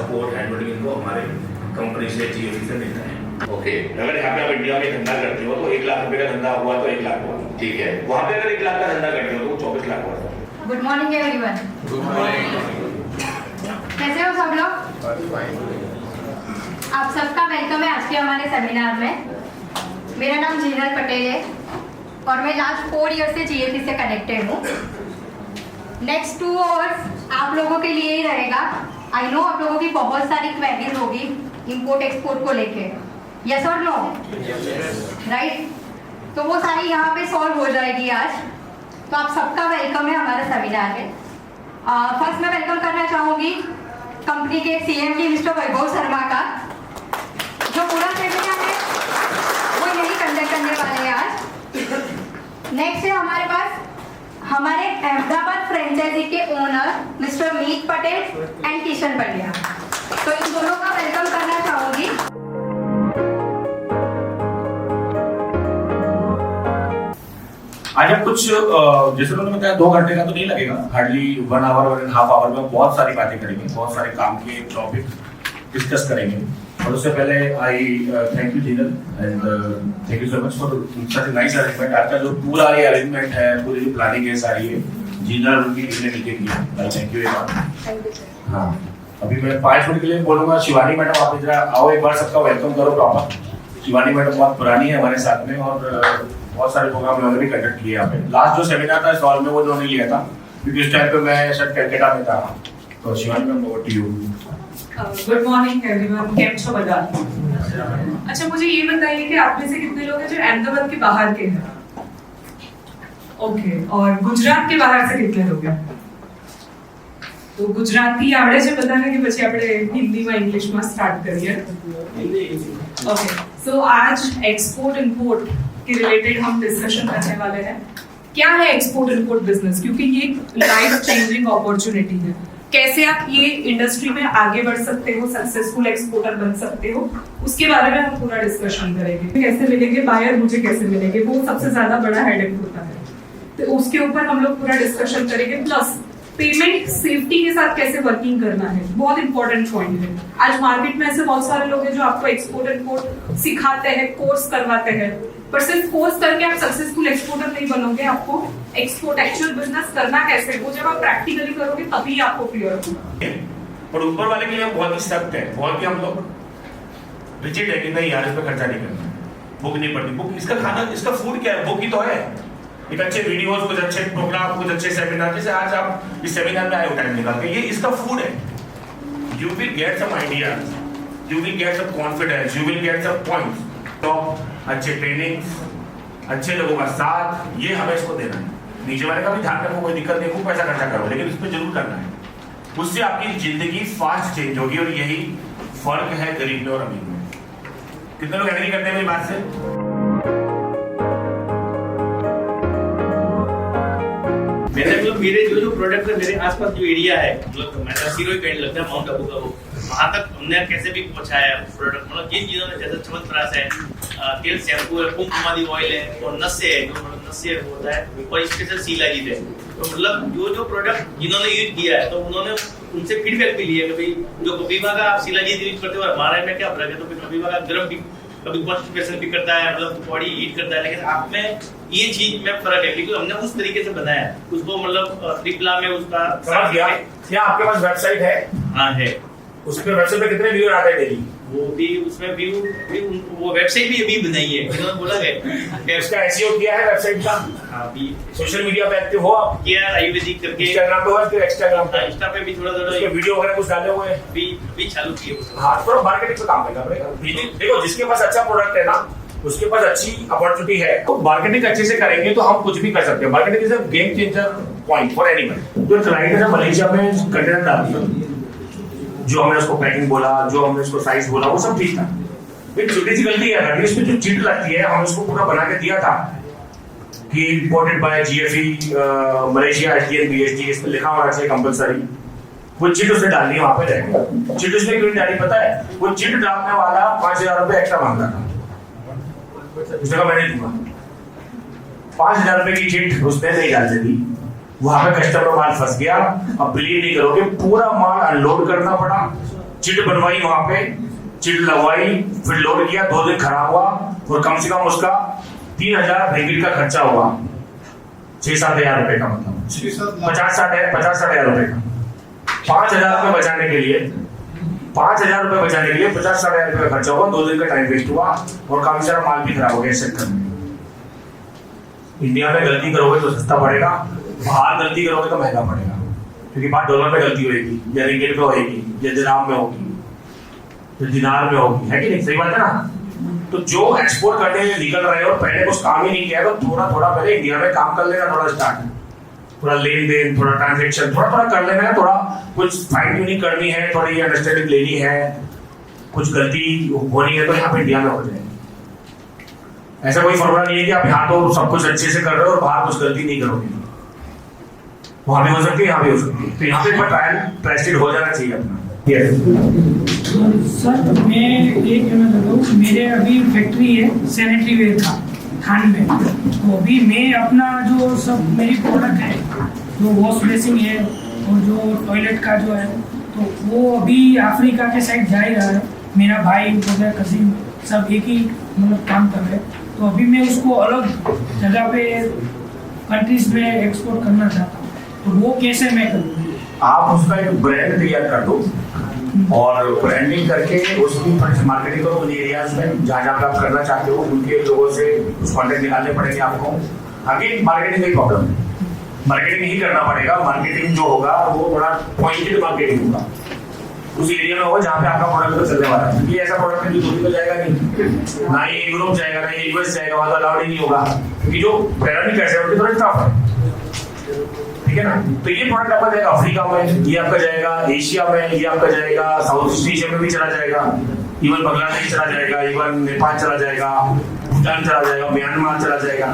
Support hand holding इनको हमारे company से जीएसटी से मिलता है। ओके, अगर यहाँ पे आप इंडिया में धंधा करते हो तो 1 लाख रुपए का धंधा हुआ तो 1 लाख हुआ, ठीक है। वहाँ पे अगर 1 लाख का धंधा करते हो तो 24 लाख हुआ। Good morning everyone. Good morning. कैसे हो सब लोग? आप सबका वेलकम है आज के हमारे सेमिनार में। मेरा नाम जीनल पटेल है और मैं लास्ट 4 ईयर से जीएसटी से कनेक्टेड हूँ। नेक्स्ट 2 आवर्स आप लोगों के लिए ही रहेगा। आई नो आप लोगों की बहुत सारी क्वेरीज होगी इंपोर्ट एक्सपोर्ट को लेके, यस और नो? राइट, तो वो सारी यहाँ पे सॉल्व हो जाएगी आज। तो आप सबका वेलकम है हमारे सेमिनार में। फर्स्ट मैं वेलकम करना चाहूंगी कंपनी के सीएमडी मिस्टर वैभव शर्मा का, जो पूरा सेमिनार है वो यही कंडक्ट करने वाले हैं आज। नेक्स्ट है हमारे पास हमारे अहमदाबाद फ्रेंचाइजी के owner mister Meet Patel and Kishan Pandya, तो इन दोनों का वेलकम करना चाहूंगी। आज हम कुछ जैसे उन्होंने बताया 2 घंटे का तो नहीं लगेगा, हार्डली 1 आवर 1.5 आवर में बहुत सारी बातें करेंगे, बहुत सारे काम के टॉपिक डिस्कस करेंगे। और उससे पहले आई thank you Jinal and thank you so much for such nice arrangement. आज का जो पूरा ये अरेंजमेंट है, पूरी जो प्लानिंग है सारी है जीनल उनकी टीम ने मिलकर किया। Thank you. हाँ, अभी मैं 5 मिनट के लिए बोलूंगा शिवानी मैडम, आप जरा आओ एक बार, सबका वेलकम करो प्रॉपर। शिवानी मैडम बहुत पुरानी है हमारे साथ में और बहुत सारे प्रोग्राम उन्होंने भी कंडक्ट किए यहाँ पे। लास्ट जो सेमिनार था सॉल्व में वो उन्होंने लिया था क्योंकि उस टाइम पे मैं शायद कलकत्ता में था। तो Shivani ma'am over to you. Good morning everyone, केम छो बता। अच्छा, मुझे ये बताइए कि आप में से कितने लोग हैं जो अहमदाबाद के बाहर के हैं? ओके, और गुजरात के बाहर से कितने लोग हैं? तो गुजराती आवड़े છે બધાને કે પછી આપણે હિન્દીમાં ઇંગ્લિશમાં સ્ટાર્ટ કરીએ? ओके, सो आज एक्सपोर्ट इंपोर्ट के रिलेटेड हम डिस्कशन करने वाले हैं। क्या है एक्सपोर्ट इंपोर्ट बिजनेस, क्योंकि ये लाइफ चेंजिंग अपॉर्चुनिटी है। कैसे आप ये इंडस्ट्री में आगे बढ़ सकते हो, सक्सेसफुल एक्सपोर्टर बन सकते हो, उसके बारे में हम पूरा डिस्कशन करेंगे। कैसे मिलेंगे बायर, मुझे कैसे मिलेंगे, वो सबसे ज्यादा बड़ा हेडेक होता है, तो उसके ऊपर हम लोग पूरा डिस्कशन करेंगे। प्लस पेमेंट सेफ्टी के साथ कैसे वर्किंग करना है, बहुत इंपॉर्टेंट पॉइंट है। आज मार्केट में ऐसे बहुत सारे लोग हैं जो आपको एक्सपोर्ट इंपोर्ट सिखाते हैं, कोर्स करवाते हैं, पर सिर्फ कोर्स करके आप सक्सेसफुल एक्सपोर्टर नहीं बनोगे। आपको एक्सपोर्ट एक्चुअल बिजनेस करना कैसे, वो जब आप प्रैक्टिकली करोगे तभी आपको क्लियर होगा। और ऊपर वाले के लिए हम बहुत ही सख्त है, बहुत ही हम लोग रिजिड है कि नहीं यार इस पे खर्चा नहीं करना, बुक नहीं पड़ती। बुक इसका खाना, इसका फूड क्या है, बुक ही तो है। एक अच्छे वीडियोस, कुछ अच्छे प्रोग्राम, कुछ अच्छे सेमिनार, जैसे आज आप इस सेमिनार में आए हो टाइम निकाल के, ये इसका फूड है। You will get some ideas, you will get some confidence, you will get some points. तो अच्छे ट्रेनिंग्स, अच्छे लोगों का साथ, ये हमें इसको देना है। नीचे वाले का भी ध्यान रखो, कोई दिक्कत नहीं, खूब पैसा खर्चा करो, लेकिन इस पर जरूर करना है। उससे आपकी जिंदगी फास्ट चेंज होगी और यही फर्क है गरीब में और अमीर में। कितने लोग एग्री करते हैं मेरी बात से? मेरे जो प्रोडक्ट है, मेरे आसपास जो एरिया है, मतलब मेरा हीरो ही कहने लगता है माउंट आबू का, वो वहाँ तक हमने कैसे भी पहुँचाया प्रोडक्ट। मतलब जिन चीज़ों ने, जैसे च्यवनप्राश है, तेल शैम्पू है, कुमकुमादी ऑयल है, और नस्से है, जो मतलब नस्से होता है, और स्पेशल शिलाजीत है। तो मतलब जो प्रोडक्ट जिन्होंने यूज किया है, तो उन्होंने उनसे फीडबैक भी लिया कि भाई जो कपिवा का आप शिलाजीत यूज करते हो हमारे में क्या फर्क है। तो फिर कपिवा का गर्म भी, कभी कॉन्स्टिपेशन भी करता है, मतलब बॉडी हीट करता है, लेकिन आप में ये चीज में फर्क है क्योंकि हमने उस तरीके से बनाया है उसको। मतलब ट्रिपला में उसका समझ गया। क्या आपके पास वेबसाइट है? हाँ है। उसके वेबसाइट पे कितने व्यूअर आते हैं डेली? वो भी उसमें व्यू, वो वेबसाइट भी अभी बनाई है, इन्होंने बोला है उसका एसईओ किया है वेबसाइट का? हाँ, भी सोशल मीडिया पे एक्टिव हो आप? किया है, आयुर्वेदिक करके इंस्टाग्राम पे हो या फिर इंस्टाग्राम पे? इंस्टा पे भी थोड़ा उसके वीडियो वगैरह कुछ डाले हुए हैं? भी चालू किए। हाँ, थोड़ा मार्केटिंग पे काम करना पड़ेगा। देखो, जिसके पास अच्छा प्रोडक्ट है ना, उसके पास अच्छी अपॉर्चुनिटी है, तो मार्केटिंग अच्छे से करेंगे तो हम कुछ भी कर सकते हैं। Marketing is a game changer point for anyone. तो क्लाइंट ने मलेशिया में कंटेनर डाल दिया, जो हमने उसको पैकिंग बोला, जो हमने उसको साइज बोला, वो सब ठीक था। एक छोटी सी गलती है, इसमें जो चिट लगती है, हमने उसको पूरा बना के दिया था कि imported by GFE Malaysia SDN BSD, इस पे लिखा होना चाहिए कंपलसरी। वो चिट उसने डालनी है, वहां पे रहेगा। चिट उसने क्यों डाली पता है? वो चिट डालने वाला 5,000 रुपए एक्स्ट्रा मांगता था, उसने कहा मैं नहीं दूंगा। 5,000 रुपए की चिट उसने नहीं डालने दी, वहां पे कस्टमर माल फंस गया। अब बिलीव नहीं करोगे, पूरा माल अनलोड करना पड़ा, चिट बनवाई वहां पे, चिट लगवाई, फिर लोड किया, 2 दिन खराब हुआ और कम से कम उसका 3,000 रिंगिट का खर्चा हुआ, 6-7 हजार रुपए का, मतलब 50-60 हजार रुपए का। 5,000 रुपए बचाने के लिए 50-60 हजार रुपए का खर्चा हुआ, 2 दिन का टाइम वेस्ट हुआ और काफी सारा माल भी खराब हो गया इस चक्कर में। इंडिया में गलती करोगे तो सस्ता पड़ेगा, बाहर गलती करोगे तो महंगा पड़ेगा, क्योंकि बाहर डॉलर में गलती होगी या रिंगिट में होगी या दिनार में होगी या दिनार में होगी, है कि नहीं? सही बात है ना? तो जो एक्सपोर्ट करने निकल रहे हो और पहले कुछ काम ही नहीं किया तो थोड़ा पहले इंडिया में काम कर लेना, थोड़ा स्टार्ट, थोड़ा लेन देन, थोड़ा ट्रांजेक्शन थोड़ा कर लेना है, थोड़ा कुछ फाइन ट्यूनिंग करनी है, थोड़ी अंडरस्टैंडिंग लेनी है, कुछ गलती होनी है तो यहाँ पे इंडिया में हो जाएगी। ऐसा कोई फॉर्मूला नहीं है कि आप यहाँ तो सब कुछ अच्छे से कर रहे हो और बाहर कुछ गलती नहीं करोगे, वहां भी हो सकती है, यहाँ भी हो सकती है। तो यहाँ पे एक बार ट्रायल टेस्टेड हो जाना चाहिए अपना। सर मैं ये कहना चाहता हूँ, मेरे अभी फैक्ट्री है सैनिटरी वेयर का थान में, तो अभी मैं अपना जो सब मेरी प्रोडक्ट है, जो वॉश बेसिन है और जो टॉयलेट का जो है, तो वो अभी अफ्रीका के साइड जा ही रहा है। मेरा भाई वगैरह कजिन सब एक ही मतलब काम कर रहे हैं, तो अभी मैं उसको अलग जगह पे कंट्रीज में एक्सपोर्ट करना चाहता हूँ, तो वो कैसे मैं करूँ? आप उसका एक ब्रांड तैयार कर दो और ब्रांडिंग करके उसकी मार्केटिंग करो उन एरियाज में जहाँ पे आप करना चाहते हो, उनके लोगों से कॉन्टेक्ट निकालने पड़ेंगे आपको। आगे मार्केटिंग का प्रॉब्लम है, मार्केटिंग ही करना पड़ेगा। मार्केटिंग जो होगा वो थोड़ा पॉइंटेड मार्केटिंग होगा, उस एरिया में होगा जहाँ पे आपका प्रोडक्ट चलने वाला है। ये ऐसा प्रोडक्ट है जो दूसरी तो जाएगा नहीं, ना ये यूरोप जाएगा, ना ये यूएस जाएगा, वहाँ तो अलाउड ही नहीं होगा, क्योंकि जो पैरामीटर कैसे होती है थोड़ा टफ है, ठीक है ना? तो ये प्रोडक्ट आपका जाएगा अफ्रीका में, ये आपका जाएगा एशिया में, ये आपका जाएगा साउथ ईस्ट एशिया में भी चला जाएगा, इवन बांग्लादेश चला जाएगा, इवन नेपाल चला जाएगा, भूटान चला जाएगा, म्यांमार चला जाएगा,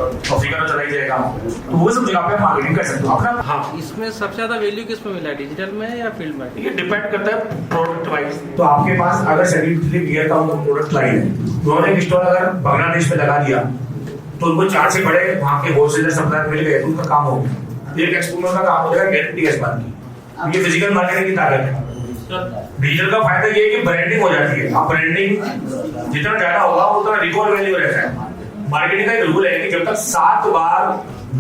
अफ्रीका में चला ही जाएगा। तो वो सब जगह पे आप मार्केटिंग कर सकते हो अपना। हाँ, इसमें सबसे ज्यादा वैल्यू किस में मिला है, डिजिटल में या फील्ड में? ये डिपेंड करता है प्रोडक्ट वाइज। तो आपके पास अगर सैनिटरी वियर का प्रोडक्ट लाइन है, उन्होंने एक स्टोर अगर बांग्लादेश में लगा दिया तो उनको 4 से बड़े वहाँ के होलसेलर सप्लायर मिल गए तो उनका काम हो गया। एक एक्सपोर्टर का काम हो जाएगा, गारंटी है इस बात की। ये फिजिकल मार्केटिंग की ताकत है। डिजिटल का फायदा ये है कि ब्रांडिंग हो जाती है। आप ब्रांडिंग जितना ज्यादा होगा उतना रिकॉर्ड वैल्यू रहता है। मार्केटिंग का एक रूल है कि जब तक 7 बार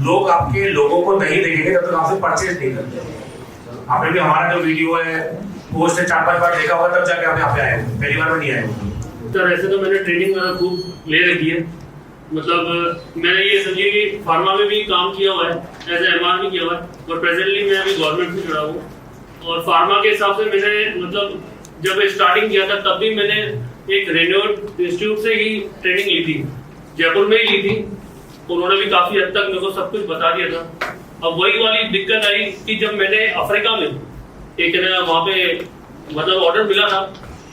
लोग आपके लोगों को नहीं देखेंगे तब तक आपसे परचेज नहीं करते। आपने भी हमारा जो वीडियो है पोस्ट से 4-5 बार देखा होगा तब जाके आप यहाँ पे आए, पहली बार में नहीं आए। सर ऐसे तो मैंने ट्रेनिंग खूब ले रखी है, मतलब मैंने ये समझिए कि फार्मा में भी काम किया हुआ है, एज एमआर भी किया हुआ है, और प्रेजेंटली मैं अभी गवर्नमेंट से जुड़ा हूँ। और फार्मा के हिसाब से मैंने मतलब जब स्टार्टिंग किया था तब भी मैंने एक रेन्यूड इंस्टीट्यूट से ही ट्रेनिंग ली थी, जयपुर में ही ली थी। उन्होंने भी काफी हद तक मेरे को सब कुछ बता दिया था। अब वही वाली दिक्कत आई कि जब मैंने अफ्रीका में एक वहाँ पे मतलब ऑर्डर मिला था,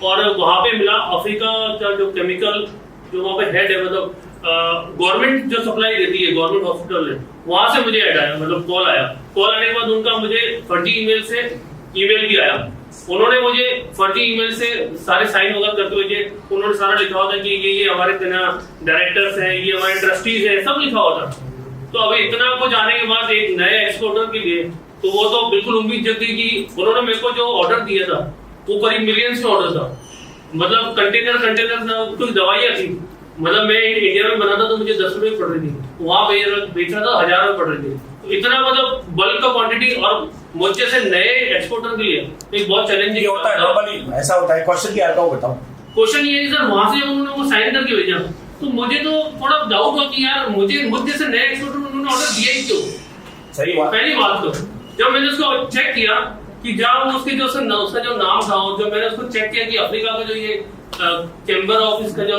और वहाँ पे मिला अफ्रीका का जो केमिकल जो वहाँ पे हेड है, मतलब गवर्नमेंट जो सप्लाई देती है गवर्नमेंट हॉस्पिटल है, वहां से मुझे ऐड आया, मतलब कॉल आया। कॉल आने के बाद उनका मुझे फर्जी ईमेल से ईमेल भी आया। उन्होंने मुझे फर्जी ईमेल से सारे साइन वगैरह करते हुए उन्होंने सारा लिखा हुआ था कि ये हमारे डायरेक्टर्स हैं, ये हमारे ट्रस्टीज हैं, सब लिखा हुआ था। तो अभी इतना कुछ आने के बाद एक नए एक्सपोर्टर के लिए तो वो तो बिल्कुल उम्मीद जगी कि उन्होंने मेरे को जो ऑर्डर दिया था वो करीब मिलियंस में ऑर्डर था, मतलब कंटेनर कुछ दवाइयाँ थी। मतलब मैं इंडिया में बनाता तो मुझे 10 रुपए पड़ रही थी, वहां बेचा था 1000 रुपए पड़ रही थी। तो इतना मतलब बल्क का क्वांटिटी, और मुझे से नए एक्सपोर्टर के लिए एक बहुत चैलेंजिंग होता है। नॉर्मली ऐसा होता है। क्वेश्चन क्या आता है बताओ। क्वेश्चन ये है सर, वहां से उन्होंने वो साइन करके भेजा तो मुझे तो थोड़ा डाउट हुआ कि यार मुझे से नए एक्सपोर्टर उन्होंने ऑर्डर दिया ही क्यों। सही बात। पहली बात तो जब मैंने उसको चेक किया कि जब उसके जो उसका जो नाम था, और जब मैंने उसको चेक किया कि अफ्रीका का जो ये चैम्बर ऑफिस का जो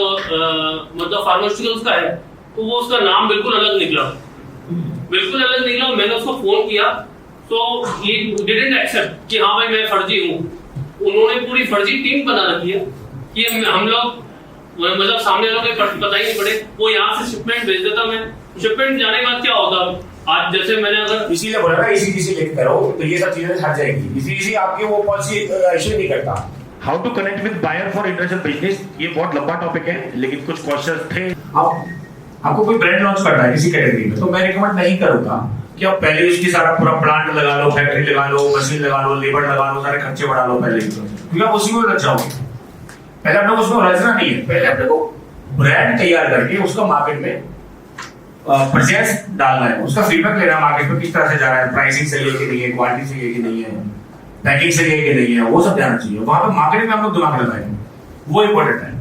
मतलब फार्मास्यूटिकल्स का है, तो वो उसका नाम बिल्कुल अलग निकला, बिल्कुल अलग निकला। मैंने उसको फोन किया तो ही डिडंट एक्सेप्ट कि हाँ भाई मैं फर्जी हूँ। उन्होंने पूरी फर्जी टीम बना रखी है कि हम लोग मतलब सामने वालों को पता ही नहीं पड़े। वो यहाँ से शिपमेंट भेज देता, मैं शिपमेंट जाने के बाद क्या होता, आज जैसे मैंने अगर इसीलिए बोला ना इसी लिख करो तो ये सब चीजें हट जाएगी। इसी आपकी वो पॉलिसी इश्यू नहीं करता। How to connect with buyer for international business, ये बहुत लंबा टॉपिक है, लेकिन कुछ क्वेश्चंस थे। आपको कोई ब्रांड लॉन्च करना है किसी कैटेगरी में तो मैं रिकमेंड नहीं करूंगा कि आप पहले उसकी सारा पूरा प्लांट लगा लो, फैक्ट्री लगा लो, मशीन लगा लो, लेबर लगा लो, सारे खर्चे बढ़ा लो पहले ही, क्योंकि आप उसी में लग जाओगे। पहले अपने को उसमें उलझना नहीं है, पहले अपने को ब्रांड तैयार करके उसका मार्केट में प्रेजेंस डालना है, उसका फीडबैक लेना मार्केट में किस तरह से जा रहा है, प्राइसिंग सही है कि नहीं है, क्वालिटी सही है कि नहीं है, पैकिंग सही है कि नहीं है, वो सब ध्यान चाहिए। वहां पे मार्केटिंग में हम लोग दिमाग लगाएंगे, वो इंपॉर्टेंट है।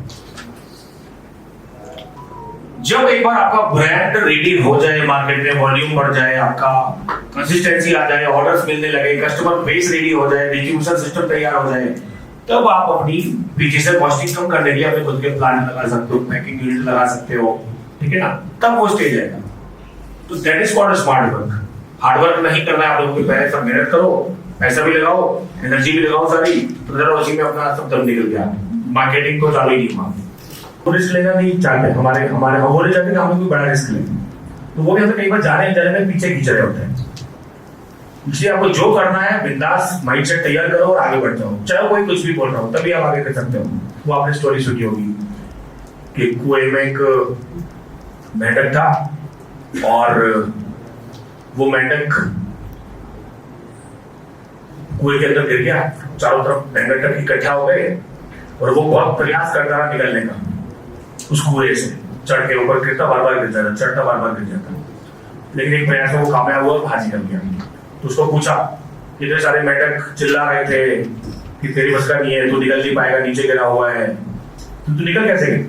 जब एक बार आपका ब्रांड रेडी हो जाए, मार्केट में वॉल्यूम बढ़ जाए, आपका कंसिस्टेंसी आ जाए, ऑर्डर्स मिलने लगे, कस्टमर बेस रेडी हो जाए, डिस्ट्रीब्यूशन सिस्टम तैयार हो जाए, तब आप अपनी पीछे से कॉस्टिंग कम करने के लिए अपने खुद के प्लांट लगा सकते हो, पैकिंग यूनिट लगा सकते हो, ठीक है ना, तब वो स्टेज आएगा। तो that is called smart work. Hard work नहीं करना है आप लोगों को, पहले सब मेहनत करो, पैसा भी लगाओ, एनर्जी भी लगाओ सारी, तो जरा उसी में अपना सब दम निकल गया, मार्केटिंग को चालू ही नहीं हुआ। रिस्क लेना नहीं चाहते, हमारे हम बोले जाते हैं हमें कोई बड़ा रिस्क लें, तो वो भी हमें कई बार जाने में पीछे खींच रहे होते हैं। इसलिए आपको जो करना है बिंदास माइंडसेट तैयार करो और आगे बढ़ जाओ, चाहे कोई कुछ भी बोल रहा हो, तभी आप आगे कर सकते हो। वो आपने स्टोरी सुनी होगी कि कुएं में एक मेंढक था और वो मेंढक कुएं के अंदर गिर गया, चारों तरफ मेंढक इकट्ठा हो गए और वो बहुत प्रयास करता रहा निकलने का, उस कुएं से चढ़ के ऊपर गिरता, बार बार गिर जाता, चढ़ता, बार बार गिर जाता, लेकिन एक प्रयास में वो कामयाब हुआ, बाहर निकल गया। तो उसको पूछा, इतने सारे मेंढक चिल्ला रहे थे कि तेरी बस का नहीं है, तू निकल नहीं पाएगा, नीचे गिरा हुआ है, तू निकल कैसे गई?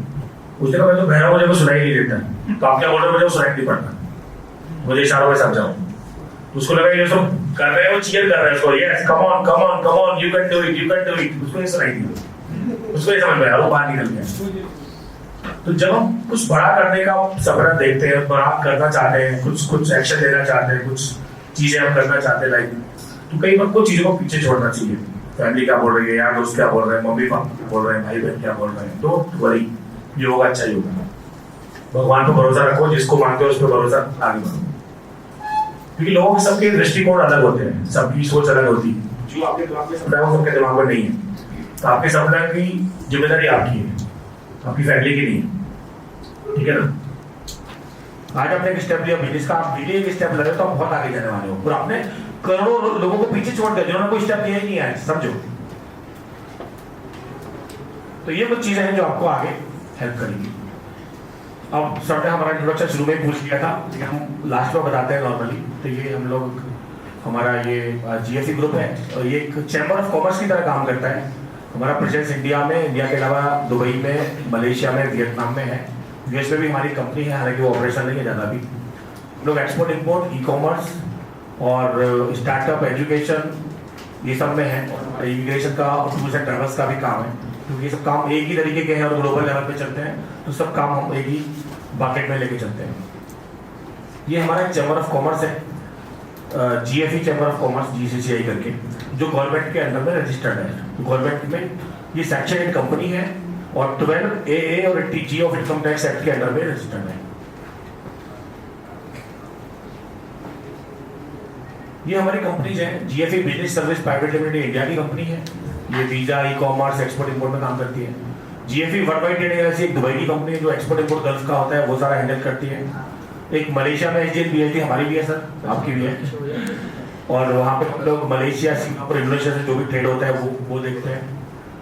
उसने कहा मैं तो बहरा, मुझे कुछ सुनाई नहीं देता, तो आप क्या बोल रहे हो, मुझे सुनाई नहीं पड़ता, मुझे इशारों में समझाओ। उसको लगा ये सब कर रहे हैं, वो चीयर कर रहे हैं उसको, yes come on come on come on, you can do it, you can do it. उसको ये सुनाई नहीं, उसको ये समझ में आया, वो बाहर निकल गया। तो जब हम कुछ बड़ा करने का सपना देखते हैं, बड़ा करना चाहते हैं, कुछ एक्शन लेना चाहते हैं, कुछ चीजें हम करना चाहते हैं लाइफ, तो कई बार कुछ चीजों को पीछे छोड़ना चाहिए। फैमिली क्या बोल रही है, यार दोस्त क्या बोल रहे हैं, मम्मी पापा क्या बोल रहे हैं, भाई बहन क्या बोल रहे हैं, डोंट वरी, जो होगा अच्छा ही होगा। भगवान पर भरोसा रखो, जिसको मानते हो उस पर भरोसा, आगे बढ़ो। क्योंकि लोगों के सबके दृष्टिकोण अलग होते हैं, सबकी सोच अलग होती है, जो आपके दिमाग में सपना है वो सबके दिमाग में नहीं है। तो आपके सपना की जिम्मेदारी आपकी है, आपकी फैमिली की नहीं है, ठीक है ना। आज आपने एक स्टेप लिया बिजनेस का, आप डेली एक स्टेप ले रहे हो तो आप बहुत आगे जाने वाले हो, और आपने करोड़ों लोगों को पीछे छोड़ दिया जिन्होंने कोई स्टेप लिया ही नहीं है, समझो। तो ये कुछ चीजें हैं जो आपको आगे हेल्प करेंगी। अब सर ने हमारा इंट्रोडक्शन शुरू में पूछ लिया था, लेकिन हम लास्ट में बताते हैं नॉर्मली। तो ये हम लोग, हमारा ये जीएफसी ग्रुप है और ये एक चैम्बर ऑफ कॉमर्स की तरह काम करता है। हमारा प्रेजेंस इंडिया में, इंडिया के अलावा दुबई में, मलेशिया में, वियतनाम में है, यूएस में भी हमारी कंपनी है, हालांकि वो ऑपरेशन नहीं है ज़्यादा भी। हम लोग एक्सपोर्ट इम्पोर्ट, ई कॉमर्स और स्टार्टअप, एजुकेशन, ये सब में है, और इमिग्रेशन का और टूर्स एंड ट्रैवल्स का भी काम है, क्योंकि ये सब काम एक ही तरीके के हैं और ग्लोबल लेवल पे चलते हैं, तो सब काम हम एक ही बाकेट में लेके चलते हैं। ये हमारा चैम्बर ऑफ कॉमर्स है, GFE chamber of commerce, GCCI करके, जो गवर्नमेंट के अंडर में रजिस्टर्ड है। गवर्नमेंट में ये सेक्शन 8 कंपनी है और 12 AA और 80G of income tax act के अंडर में रजिस्टर्ड है। ये हमारी कंपनीज है। GFE business service private limited India की कंपनी है, ये visa, e commerce, export import में काम करती है। GFE world wide trading agency एक दुबई की कंपनी है जो एक्सपोर्ट इम्पोर्ट गल्फ का होता है वो सारा हैंडल करती है। एक मलेशिया में एसडीएल बीएलटी हमारी भी है सर, आपकी भी है, और वहाँ पे हम लोग मलेशिया, सिंगापुर, इंडोनेशिया से जो भी ट्रेड होता है वो देखते हैं।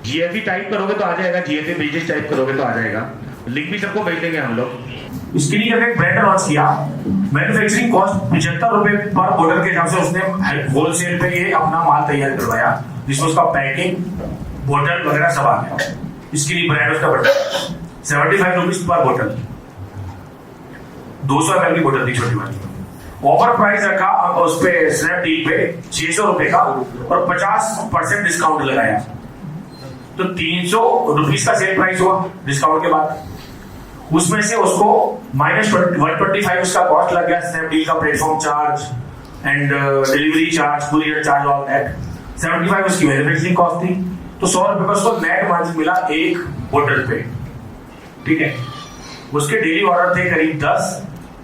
जीएफई टाइप करोगे तो आ जाएगा, जीएफई बिजनेस टाइप करोगे तो आ जाएगा, लिंक भी सबको भेज देंगे हम लोग। इसके लिए एक ब्रांड लॉन्च किया, मैन्युफैक्चरिंग कॉस्ट 75 रुपए पर ऑर्डर के हिसाब से उसने होलसेल पे ये अपना माल तैयार करवाया, जिसमें उसका पैकिंग, बोतल वगैरह सब आ गया। इसके लिए ब्रांड उसका बढ़ा 75 रुपीज पर बोतल, 200 ml की बोतल थी छोटी वाली। ऑफर प्राइस रखा उस पे स्नैपडील पे 600 रुपए का और 50% डिस्काउंट लगाया, तो 300 रुपीज का सेल प्राइस हुआ डिस्काउंट के बाद। उसमें से उसको -125 उसका कॉस्ट लग गया, स्नैपडील का platform charge and delivery charge, courier charge, all that. 75 उसकी मैन्युफैक्चरिंग कॉस्ट थी, तो 100 रुपए का उसको नेट मार्जिन मिला एक बोतल पे, ठीक है। उसके डेली ऑर्डर थे करीब 10,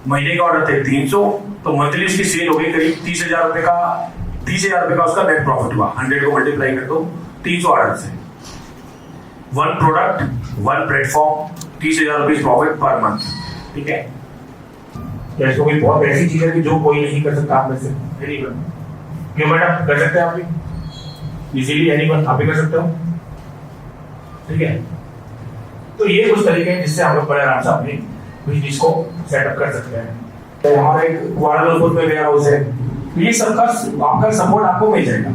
महीने के ऑर्डर थे 300, तो मंथली उसकी सेल हो गई करीब 30,000 रुपए का उसका नेट प्रॉफिट हुआ। 100 को मल्टीप्लाई कर दो 300 ऑर्डर से, 1 product 1 platform, 30,000 rupees profit per month, ठीक है। क्या इसको कोई बहुत ऐसी चीज है कि जो कोई नहीं कर सकता आप में से? एनीवन? क्यों मैडम कर सकते हैं आप भी इजीली? एनीवन आप भी कर सकते हो, ठीक है? तो ये कुछ तरीके हैं जिससे हम लोग बड़े आराम से अपनी बिजनेस को सेटअप कर सकते हैं। तो हमारा एक कुआलालंपुर में वेयर हाउस है, ये सबका आपका सपोर्ट आपको मिल जाएगा।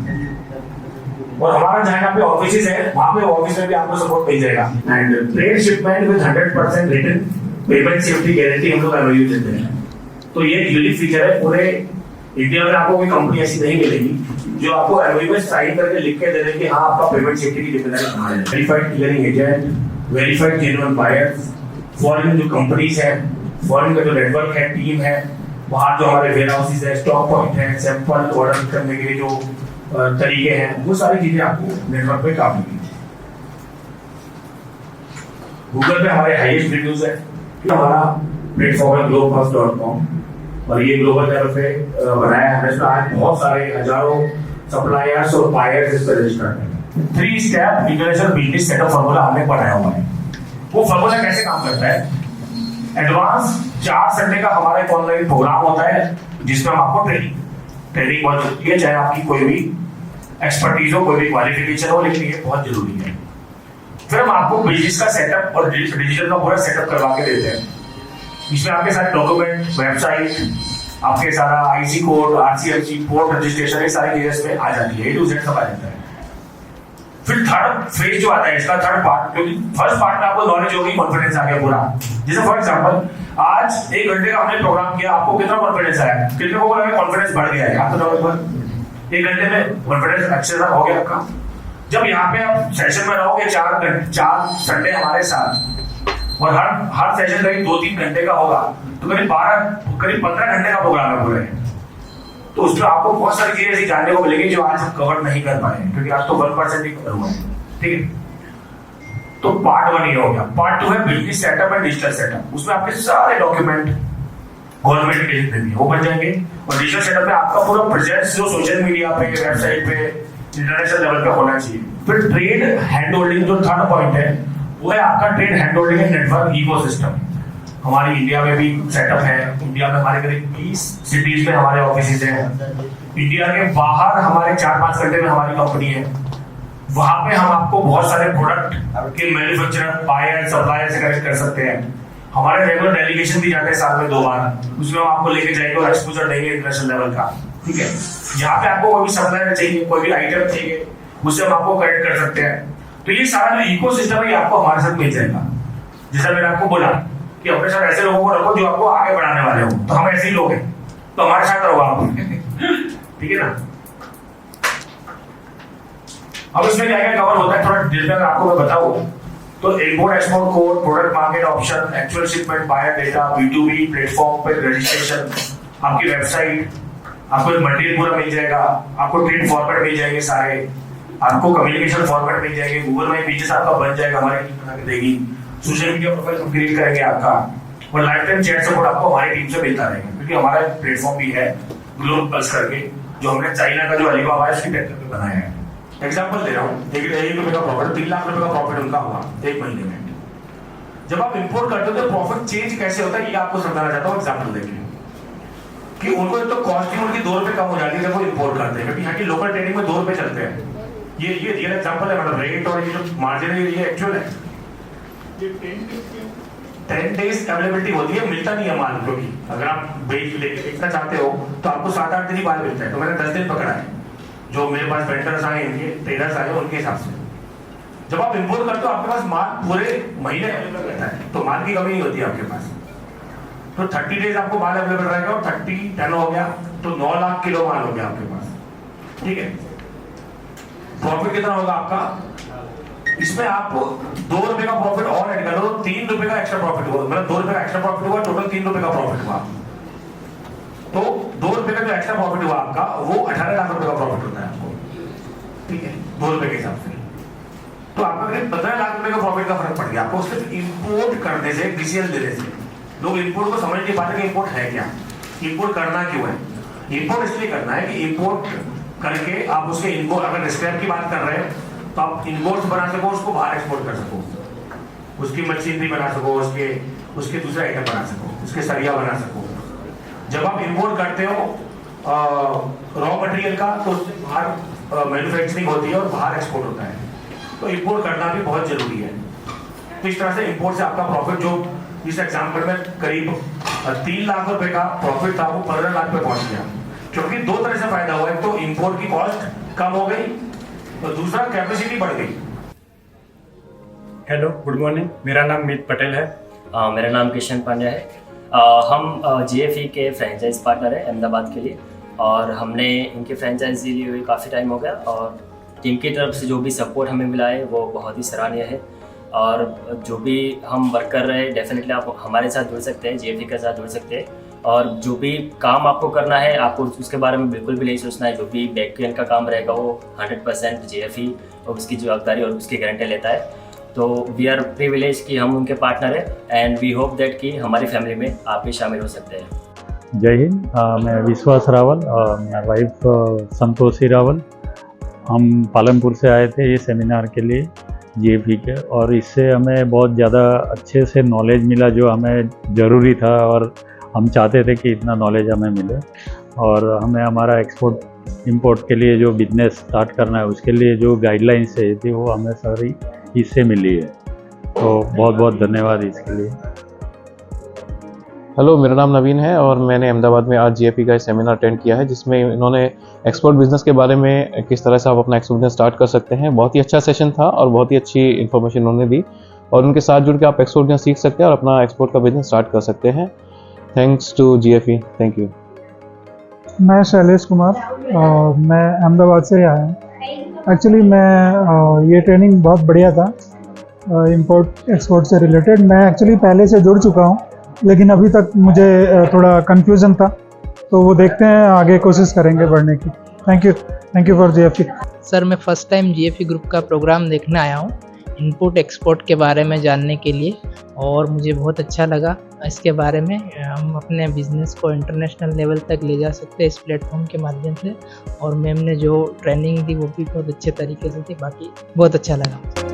और हमारा जहाँ पे ऑफिस है वहाँ पे ऑफिस में भी आपको सपोर्ट मिल जाएगा। And trade shipment with 100% written payment safety guarantee हम लोग एमओयू देते हैं। तो ये यूनिक फीचर है, पूरे इंडिया में आपको कोई कंपनी ऐसी नहीं मिलेगी जो आपको एमओयू में साइन करके लिख के दे दे कि हाँ आपका पेमेंट सेफ्टी की जिम्मेदारी हमारी है। Verified clearing agent, verified genuine buyers, foreign जो कंपनीज है, फॉरेन का जो नेटवर्क है, टीम है, बाहर जो हमारे वेयर हाउसेज है, स्टॉक पॉइंट है, सैंपल ऑर्डर करने के लिए जो तरीके हैं, वो सारी चीजें आपको नेटवर्क पे काम मिलेगी। गूगल पे हमारे हाईएस्ट रिव्यूज है। हमारा प्लेटफॉर्म है globefirst.com और ये ग्लोबल लेवल पे बनाया है हमने। आज बहुत सारे हजारों सप्लायर्स और बायर्स इस पर रजिस्टर्ड हैं। 3 step international business setup formula हमने बनाया हुआ है। वो फॉर्मूला कैसे काम करता है? एडवांस 4 संडे का हमारा एक ऑनलाइन प्रोग्राम होता है जिसमें हम आपको ट्रेनिंग बहुत जरूरी है, चाहे आपकी कोई भी एक्सपर्टीज हो, कोई भी क्वालिफिकेशन हो, लेकिन ये बहुत जरूरी है। फिर हम आपको बिजनेस का सेटअप और डिजिटल का पूरा सेटअप करवा के देते हैं। इसमें आपके सारे डॉक्यूमेंट, वेबसाइट, आपके सारा IC code, RCMC, port registration, ये सारी चीजें इसमें आ जाती है, A to Z सब आ जाता है। फिर थर्ड फेज जो आता है इसका, थर्ड पार्ट, क्योंकि फर्स्ट पार्ट में आपको नॉलेज होगी, कॉन्फिडेंस आ गया पूरा। जैसे फॉर एग्जांपल आज 1 घंटे का हमने प्रोग्राम किया, आपको कितना कॉन्फिडेंस आया? कितने को लगा कॉन्फिडेंस बढ़ गया है? आप बताओ एक बार। 1 घंटे में कॉन्फिडेंस अच्छे से हो गया आपका। जब यहाँ पे आप सेशन में रहोगे 4 संडे हमारे साथ और हर सेशन करीब 2-3 घंटे का होगा, तो करीब 15 घंटे का प्रोग्राम है पूरे। तो उसमें आपको बहुत सारी चीजें ऐसी जानने को मिलेगी जो आज हम कवर नहीं कर पाए, क्योंकि आज तो 1% ही कवर हुआ है, ठीक है? तो पार्ट 1 ये हो गया। पार्ट 2 है business setup and digital setup. उसमें आपके सारे डॉक्यूमेंट गवर्नमेंट के जितने भी वो बन जाएंगे, और डिजिटल सेटअप में आपका पूरा प्रेजेंस जो सोशल मीडिया पे, वेबसाइट पे, इंटरनेशनल लेवल पे होना चाहिए। फिर ट्रेड हैंड होल्डिंग जो थर्ड पॉइंट है, वो है आपका trade hand holding and network ecosystem. हमारी इंडिया में भी सेटअप है। इंडिया में हमारे करीब 20 सिटीज में हमारे ऑफिस हैं। इंडिया के बाहर हमारे 4-5 घंटे में हमारी कंपनी है। वहां पे हम आपको बहुत सारे प्रोडक्ट के मैन्युफैक्चरर, बायर, सप्लायर से कनेक्ट कर सकते हैं। हमारे रेगुलर डेलीगेशन भी जाते हैं साल में 2 बार, उसमें हम आपको लेके जाएंगे और एक्सपोजर देंगे इंटरनेशनल लेवल का, ठीक है? यहाँ पे आपको कोई भी सप्लायर चाहिए, कोई भी आइटम चाहिए, उससे हम आपको कनेक्ट कर सकते हैं। तो ये सारा जो इकोसिस्टम है ये आपको हमारे साथ मिल जाएगा। जैसा मैंने आपको बोला कि अपने साथ ऐसे लोगों को रखो जो आपको आगे बढ़ाने वाले हो, तो हम ऐसे ही लोग हैं, तो हमारे साथ रहो आप, ठीक है ना? अब इसमें क्या क्या कवर होता है थोड़ा डिटेल आपको मैं बताऊं तो import export code, product market option, actual shipment, buyer data, B2B platform पे रजिस्ट्रेशन, आपकी वेबसाइट, आपको मटेरियल पूरा मिल जाएगा, आपको ट्रेड फॉर्मेट मिल जाएंगे सारे, आपको कम्युनिकेशन फॉर्मेट मिल जाएंगे, गूगल में बिजनेस आपका बन जाएगा, हमारी टीम बना के देगी, सोशल मीडिया प्रोफाइल हम क्रिएट करेंगे आपका, और लाइफ टाइम चैट सपोर्ट आपको हमारी टीम से मिलता रहेगा, क्योंकि हमारा प्लेटफॉर्म भी है ग्लोब पल्स करके, जो हमने चाइना का जो अलीबाबा है उसकी टेक्निक पे बनाया है। एग्जाम्पल दे रहा हूँ, 1 रुपए का प्रॉफिट, 3 लाख रुपए का प्रॉफिट उनका हुआ 1 महीने में। जब आप इंपोर्ट करते हो तो प्रॉफिट चेंज कैसे होता है ये आपको समझाना चाहता हूँ एग्जाम्पल देखिए, कि उनको तो कॉस्टिंग उनकी 2 रुपए कम हो जाती है जब वो इंपोर्ट करते हैं, क्योंकि यहाँ की लोकल ट्रेडिंग में 2 रुपए चलते हैं। ये रियल एग्जाम्पल है, मतलब रेट और ये जो मार्जिन है ये एक्चुअल है। 10 डेज अवेलेबिलिटी होती है, मिलता नहीं है माल, क्योंकि अगर आप बेचना चाहते हो तो आपको 7-8 दिन ही माल मिलता है। तो मैंने 10 दिन पकड़ा है, जो मेरे पास वेंडर्स आए, इनके ट्रेडर्स आए उनके हिसाब से। जब आप इंपोर्ट करते हो आपके पास माल पूरे महीने अवेलेबल रहता है, तो माल की कमी नहीं होती है आपके पास। तो 30 डेज आपको माल अवेलेबल रहेगा, और 30 हो गया तो 9 लाख किलो माल हो गया आपके पास, ठीक है? प्रॉफिट कितना होगा आपका? इसमें आपको 2 रुपए का प्रॉफिट और ऐड करो, 3 रुपए का एक्स्ट्रा प्रॉफिट हुआ, मतलब 2 रुपए का एक्स्ट्रा प्रॉफिट हुआ, टोटल 3 रुपए का प्रॉफिट हुआ। तो 2 रुपए का जो एक्स्ट्रा प्रॉफिट हुआ आपका, वो 18 लाख रुपए का प्रॉफिट होता है आपको, ठीक है? 2 रुपए के हिसाब से तो आपका करीब 15 लाख रुपए का प्रॉफिट का फर्क पड़ गया आपको सिर्फ इंपोर्ट करने से, डीसीएल देने से। लोग इंपोर्ट को समझ नहीं पाते कि इंपोर्ट है क्या, इंपोर्ट करना क्यों है। इंपोर्ट इसलिए करना है कि इंपोर्ट करके आप उसके इंपोर्ट, अगर स्क्रैप की बात कर रहे हैं तो आप इनगोट्स बना सको, उसको बाहर एक्सपोर्ट कर सको, उसकी मशीनरी बना सको, उसके दूसरे आइटम बना सको, उसके सरिया बना सको, जब आप इंपोर्ट करते हो रॉ मटेरियल का तो उससे बाहर मैन्युफैक्चरिंग होती है और बाहर एक्सपोर्ट होता है, तो इंपोर्ट करना भी बहुत जरूरी है। तो इस तरह से इंपोर्ट से आपका प्रॉफिट जो इस एग्जाम्पल में करीब 3 लाख रुपए का प्रॉफिट था वो 15 लाख पे पहुंच गया, क्योंकि 2 तरह से फायदा हुआ है। तो इंपोर्ट की कॉस्ट कम हो गई और दूसरा कैपेसिटी बढ़ गई। Hello, good morning. मेरा नाम मीत पटेल है। मेरा नाम किशन पांड्या है। हम GFE के फ्रेंचाइज पार्टनर हैं अहमदाबाद के लिए, और हमने इनकी फ्रेंचाइजी ली हुई काफ़ी टाइम हो गया, और टीम की तरफ से जो भी सपोर्ट हमें मिला है वो बहुत ही सराहनीय है। और जो भी हम वर्क कर रहे हैं डेफिनेटली आप हमारे साथ जुड़ सकते हैं, GFE के साथ जुड़ सकते हैं, और जो भी काम आपको करना है आपको उसके बारे में बिल्कुल भी नहीं सोचना है। जो भी बैक एंड का काम रहेगा वो 100% GFE और उसकी जवाबदारी और उसकी गारंटी लेता है। तो वी आर प्रिविलेज कि हम उनके पार्टनर हैं, एंड वी होप दैट कि हमारी फैमिली में आप भी शामिल हो सकते हैं। जय हिंद। मैं विश्वास रावल और मेरा वाइफ संतोषी रावल। हम पालमपुर से आए थे ये सेमिनार के लिए GFE के, और इससे हमें बहुत ज़्यादा अच्छे से नॉलेज मिला जो हमें ज़रूरी था, और हम चाहते थे कि इतना नॉलेज हमें मिले। और हमें हमारा एक्सपोर्ट इंपोर्ट के लिए जो बिजनेस स्टार्ट करना है उसके लिए जो गाइडलाइंस है थी वो हमें सारी इससे मिली है, तो बहुत बहुत धन्यवाद इसके लिए। हेलो, मेरा नाम नवीन है और मैंने अहमदाबाद में आज GFE का सेमिनार अटेंड किया है, जिसमें इन्होंने एक्सपोर्ट बिजनेस के बारे में किस तरह से आप अपना एक्सपोर्ट बिजनेस स्टार्ट कर सकते हैं, बहुत ही अच्छा सेशन था और बहुत ही अच्छी इन्फॉर्मेशन उन्होंने दी, और उनके साथ जुड़ के आप एक्सपोर्ट बिजनेस सीख सकते हैं और अपना एक्सपोर्ट का बिजनेस स्टार्ट कर सकते हैं। Thanks to GFE, thank you. मैं शैलेश कुमार, मैं अहमदाबाद से आया हूँ। एक्चुअली मैं ये ट्रेनिंग बहुत बढ़िया था, इंपोर्ट एक्सपोर्ट से रिलेटेड। मैं एक्चुअली पहले से जुड़ चुका हूँ, लेकिन अभी तक मुझे थोड़ा कन्फ्यूज़न था, तो वो देखते हैं, आगे कोशिश करेंगे बढ़ने की। Thank you for GFE। Sir, मैं फ़र्स्ट टाइम GFE ग्रुप का प्रोग्राम देखने आया हूँ इनपुट एक्सपोर्ट के बारे में जानने के लिए, और मुझे बहुत अच्छा लगा इसके बारे में। हम अपने बिज़नेस को इंटरनेशनल लेवल तक ले जा सकते हैं इस प्लेटफॉर्म के माध्यम से, और मैम ने जो ट्रेनिंग दी वो भी बहुत अच्छे तरीके से थी। बाकी बहुत अच्छा लगा।